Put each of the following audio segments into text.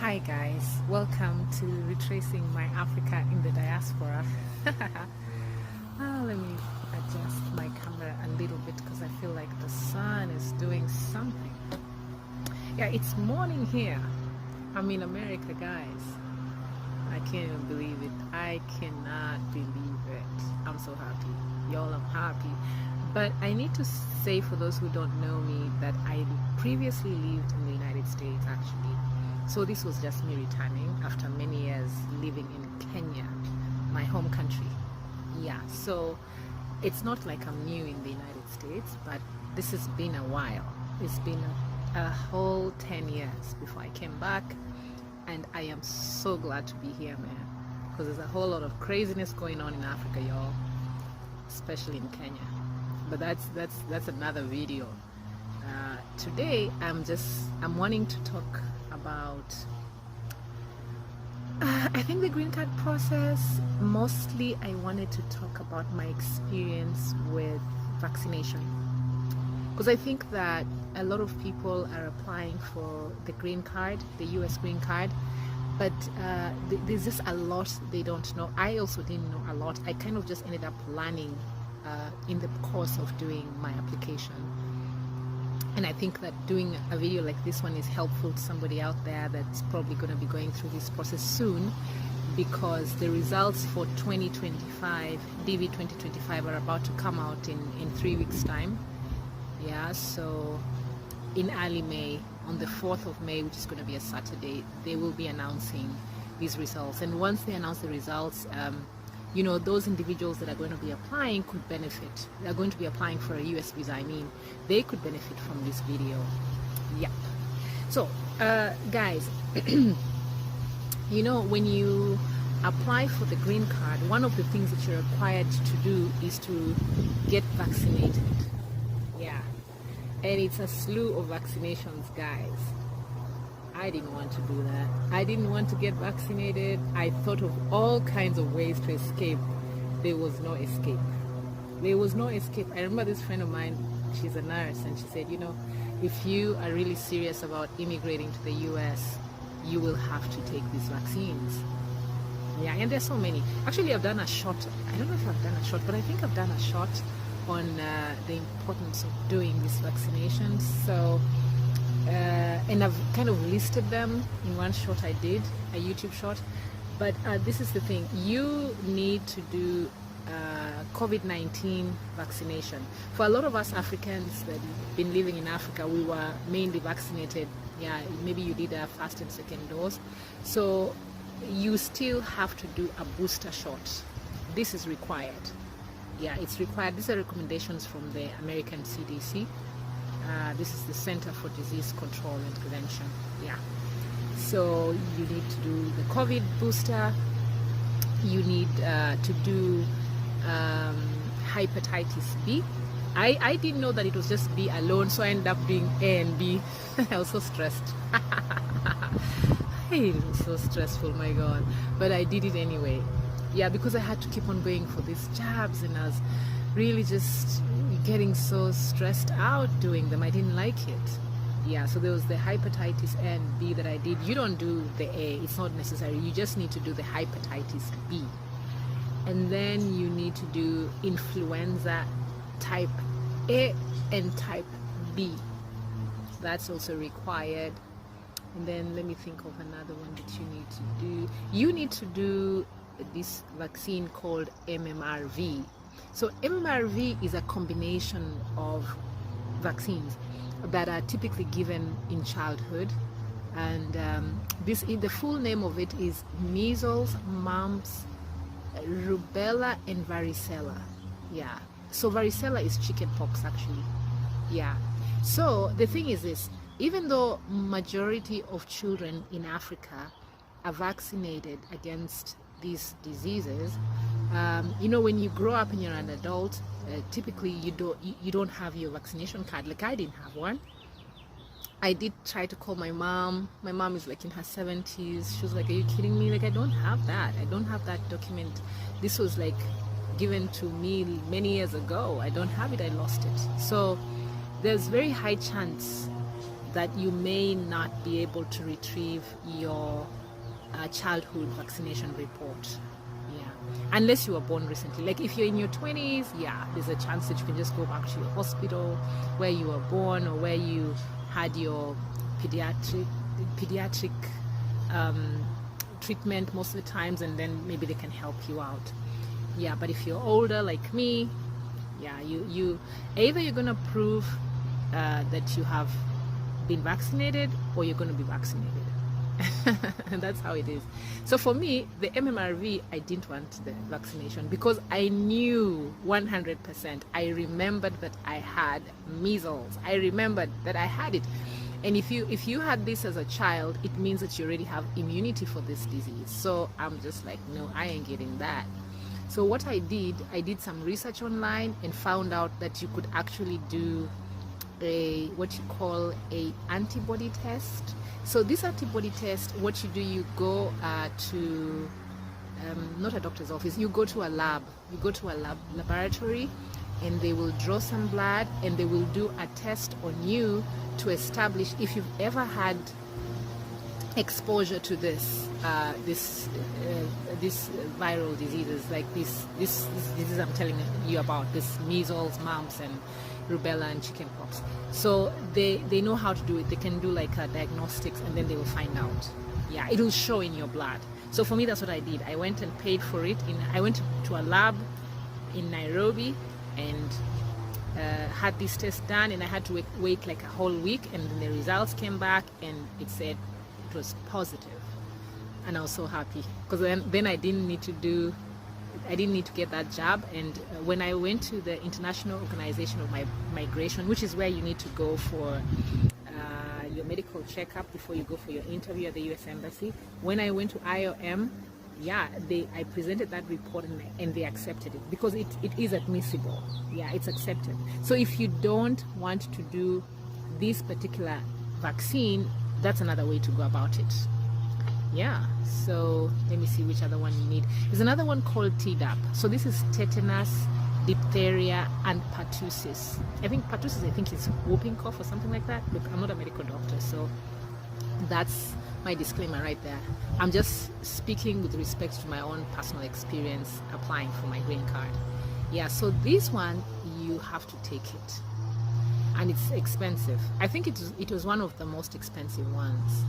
Hi guys, welcome to Retracing My Africa in the Diaspora. Let me adjust my camera a little bit because I feel like the sun is doing something. Yeah, it's morning here. I'm in America, guys. I can't even believe it. I cannot believe it. I'm so happy. Y'all, I'm happy. But I need to say, for those who don't know me, that I previously lived in the United States actually. So this was just me returning after many years living in Kenya, my home country. Yeah, so it's not like I'm new in the United States, but this has been a while. It's been a whole 10 years before I came back, and I am so glad to be here, man, because there's a whole lot of craziness going on in Africa, y'all, especially in Kenya. But that's another video. Today I'm wanting to talk about I think the green card process. Mostly I wanted to talk about my experience with vaccination, because I think that a lot of people are applying for the green card, the US green card, but there's just a lot they don't know. I also didn't know a lot. I kind of just ended up learning in the course of doing my application. And I think that doing a video like this one is helpful to somebody out there that's probably going to be going through this process soon, because the results for 2025, DV 2025, are about to come out in 3 weeks time. Yeah, so in early May, on the 4th of May, which is going to be a Saturday, they will be announcing these results. And once they announce the results, you know, those individuals that are going to be applying could benefit. They're going to be applying for a US visa, I mean. They could benefit from this video. Yeah. So, guys, you know, when you apply for the green card, one of the things that you're required to do is to get vaccinated. Yeah. And it's a slew of vaccinations, guys. I didn't want to do that. I didn't want to get vaccinated. I thought of all kinds of ways to escape. There was no escape. There was no escape. I remember this friend of mine, she's a nurse, and she said, you know, if you are really serious about immigrating to the US, you will have to take these vaccines. Yeah, and there's so many. Actually, I've done a shot. I don't know if I've done a shot, but I think I've done a shot on the importance of doing these vaccinations. So and I've kind of listed them in one shot I did, a YouTube shot. But this is the thing, you need to do COVID-19 vaccination. For a lot of us Africans that have been living in Africa, we were mainly vaccinated. Yeah, maybe you did a first and second dose. So you still have to do a booster shot. This is required. Yeah, it's required. These are recommendations from the American CDC. This is the Center for Disease Control and Prevention. Yeah. So you need to do the COVID booster. You need to do hepatitis B. I didn't know that it was just B alone, so I ended up doing A and B. I was so stressed. It was so stressful, my God. But I did it anyway. Yeah, because I had to keep on going for these jabs, and I was really just getting so stressed out doing them. I didn't like it. Yeah, so there was the hepatitis A and B that I did. You don't do the A, it's not necessary. You just need to do the hepatitis B. And then you need to do influenza type A and type B. That's also required. And then let me think of another one that you need to do. You need to do this vaccine called MMRV. So MMRV is a combination of vaccines that are typically given in childhood, and the full name of it is measles, mumps, rubella, and varicella. Yeah. So varicella is chickenpox, actually. Yeah. So the thing is this: even though majority of children in Africa are vaccinated against these diseases, you know, when you grow up and you're an adult, typically you don't have your vaccination card. Like, I didn't have one. I did try to call my mom. My mom is like in her 70s. She was like, are you kidding me? Like, I don't have that. I don't have that document. This was like given to me many years ago. I don't have it. I lost it. So there's very high chance that you may not be able to retrieve your childhood vaccination report. Yeah, unless you were born recently. Like if you're in your 20s, yeah, there's a chance that you can just go back to your hospital where you were born or where you had your pediatric treatment most of the times, and then maybe they can help you out. Yeah, but if you're older like me, yeah, you either you're gonna prove that you have been vaccinated or you're going to be vaccinated. And that's how it is. So for me, the MMRV, I didn't want the vaccination because I knew 100%. I remembered that I had measles. I remembered that I had it. And if you had this as a child, it means that you already have immunity for this disease. So I'm just like, no, I ain't getting that. So what I did some research online and found out that you could actually do what you call a antibody test. So this antibody test, what you do, you go to not a doctor's office, you go to a lab, laboratory, and they will draw some blood and they will do a test on you to establish if you've ever had exposure to this viral diseases, like this disease I'm telling you about, this measles, mumps, and rubella and chickenpox. So they know how to do it. They can do like diagnostics, and then they will find out. Yeah, it will show in your blood. So for me, that's what I did. I went and paid for it. I went to a lab in Nairobi and had this test done, and I had to wait like a whole week, and then the results came back and it said it was positive. And I was so happy because then I didn't need to get that jab. And when I went to the International Organization of Migration, which is where you need to go for your medical checkup before you go for your interview at the US Embassy, when I went to IOM, yeah, I presented that report and they accepted it because it is admissible. Yeah, it's accepted. So if you don't want to do this particular vaccine, that's another way to go about it. Yeah, so let me see which other one you need. There's another one called Tdap. So this is tetanus, diphtheria, and pertussis. I think pertussis, is whooping cough or something like that. Look, I'm not a medical doctor, so that's my disclaimer right there. I'm just speaking with respect to my own personal experience applying for my green card. Yeah, so this one, you have to take it. And it's expensive. I think it was one of the most expensive ones.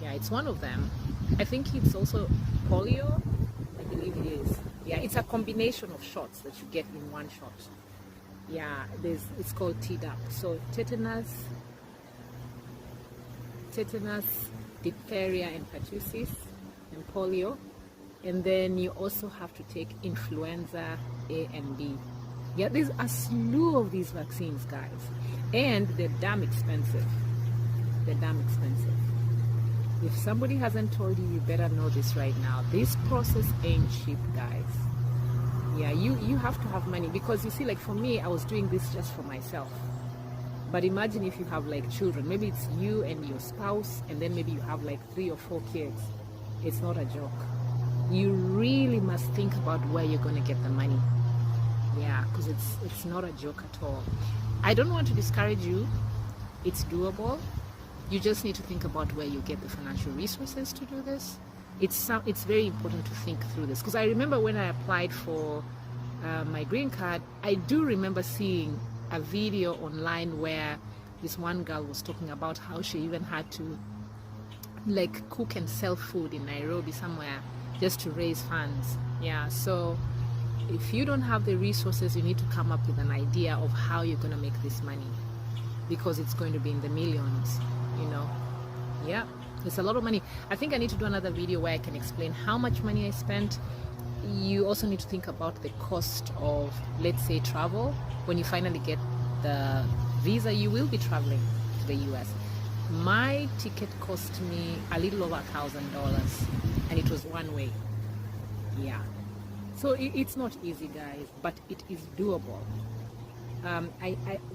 Yeah, it's one of them. I think it's also polio. I believe it is. Yeah, it's a combination of shots that you get in one shot. Yeah, it's called Tdap. So tetanus, diphtheria, and pertussis, and polio. And then you also have to take influenza A and B. Yeah, there's a slew of these vaccines, guys. And they're damn expensive. If somebody hasn't told you, you better know this right now. This process ain't cheap, guys. Yeah, you have to have money because you see, like for me, I was doing this just for myself. But imagine if you have like children, maybe it's you and your spouse, and then maybe you have like 3 or 4 kids. It's not a joke. You really must think about where you're going to get the money. Yeah, because it's not a joke at all. I don't want to discourage you. It's doable. You just need to think about where you get the financial resources to do this. It's very important to think through this because I remember when I applied for my green card, I do remember seeing a video online where this one girl was talking about how she even had to like cook and sell food in Nairobi somewhere just to raise funds. Yeah, so if you don't have the resources, you need to come up with an idea of how you're going to make this money because it's going to be in the millions. Yeah, it's a lot of money. I think I need to do another video where I can explain how much money I spent. You also need to think about the cost of, let's say, travel. When you finally get the visa, you will be traveling to the US. My ticket cost me a little over $1,000 and it was one way. Yeah, so it's not easy, guys, but it is doable.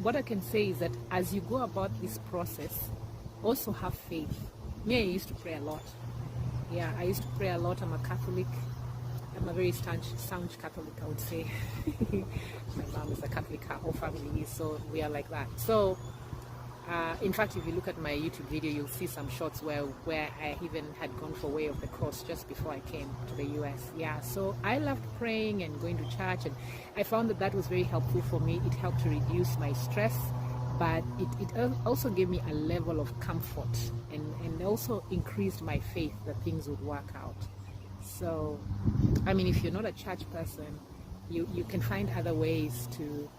What I can say is that as you go about this process, also have faith. Me, I used to pray a lot. Yeah, I used to pray a lot. I'm a Catholic. I'm a very staunch Catholic, I would say. My mom is a Catholic, her whole family is, so we are like that. So In fact, if you look at my YouTube video, you'll see some shots where I even had gone for Way of the Cross just before I came to the US. Yeah, so I loved praying and going to church, and I found that that was very helpful for me. It helped to reduce my stress, but it also gave me a level of comfort, and also increased my faith that things would work out. So, I mean, if you're not a church person, you can find other ways to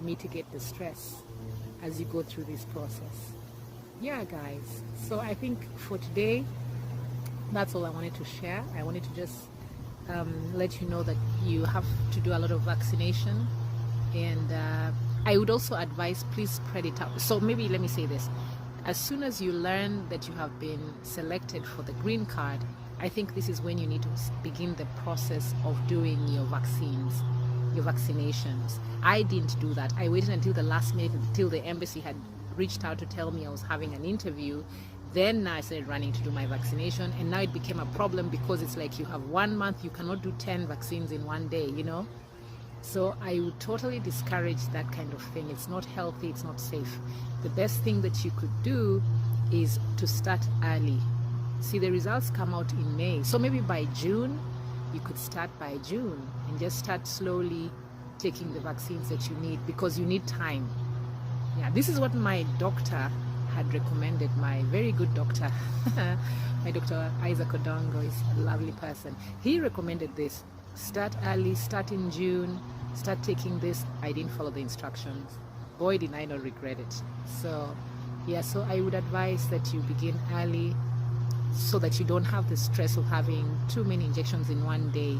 mitigate the stress as you go through this process. Yeah, guys, so I think for today, that's all I wanted to share. I wanted to just let you know that you have to do a lot of vaccination, and I would also advise, please spread it out. So maybe let me say this: as soon as you learn that you have been selected for the green card, I think this is when you need to begin the process of doing your vaccines, your vaccinations. I didn't do that. I waited until the last minute, until the embassy had reached out to tell me I was having an interview. Then I started running to do my vaccination, and now it became a problem because it's like you have 1 month, you cannot do 10 vaccines in one day, you know? So I would totally discourage that kind of thing. It's not healthy, it's not safe. The best thing that you could do is to start early. See, the results come out in May. So maybe by June, you could start by June and just start slowly taking the vaccines that you need, because you need time. Yeah, this is what my doctor had recommended, my very good doctor. My doctor, Isaac Odongo, is a lovely person. He recommended this. Start early, start in June, start taking this. I didn't follow the instructions. Boy, did I not regret it. So, yeah, so I would advise that you begin early so that you don't have the stress of having too many injections in one day.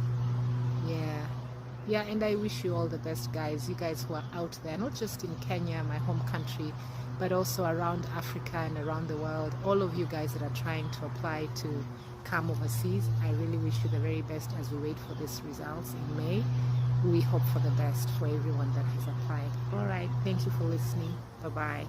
Yeah, and I wish you all the best, guys. You guys who are out there, not just in Kenya, my home country, but also around Africa and around the world. All of you guys that are trying to apply to come overseas, I really wish you the very best as we wait for these results in May. We hope for the best for everyone that has applied. All right, thank you for listening. Bye-bye.